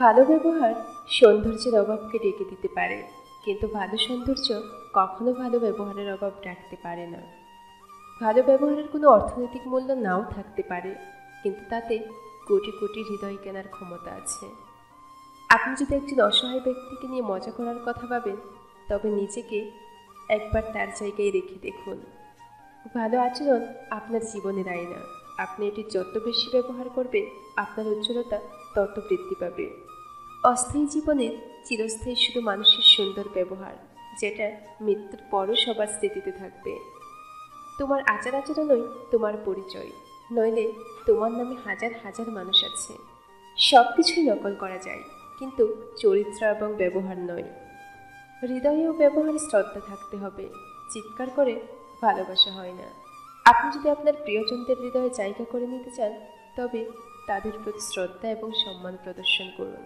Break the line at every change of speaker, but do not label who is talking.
ভালো ব্যবহার সৌন্দর্যের অভাবকে ডেকে দিতে পারে, কিন্তু ভালো সৌন্দর্য কখনো ভালো ব্যবহারের অভাব ডাকতে পারে না। ভালো ব্যবহারের কোনো অর্থনৈতিক মূল্য নাও থাকতে পারে, কিন্তু তাতে কোটি কোটি হৃদয় কেনার ক্ষমতা আছে। আপনি যদি একজন অসহায় ব্যক্তিকে নিয়ে মজা করার কথা ভাবেন, তবে নিজেকে একবার তার জায়গায় রেখে দেখুন। ভালো আচরণ আপনার জীবনের আয়না। আপনি এটি যত বেশি ব্যবহার করবেন, আপনার উজ্জ্বলতা তত বৃদ্ধি পাবে। অস্থায়ী জীবনের চিরস্থায়ী শুধু মানুষের সুন্দর ব্যবহার, যেটা মৃত্যুর পরও সবার স্মৃতিতে থাকবে। তোমার আচার আচরণই তোমার পরিচয়, নইলে তোমার নামে হাজার হাজার মানুষ আছে। সব কিছুই নকল করা যায়, কিন্তু চরিত্র এবং ব্যবহার নয়। হৃদয়ে ও ব্যবহারে শ্রদ্ধা থাকতে হবে, চিৎকার করে ভালোবাসা হয় না। আপনি যদি আপনার প্রিয়জনদের হৃদয়ে জায়গা করে নিতে চান, তবে তাদের প্রতি শ্রদ্ধা এবং সম্মান প্রদর্শন করুন।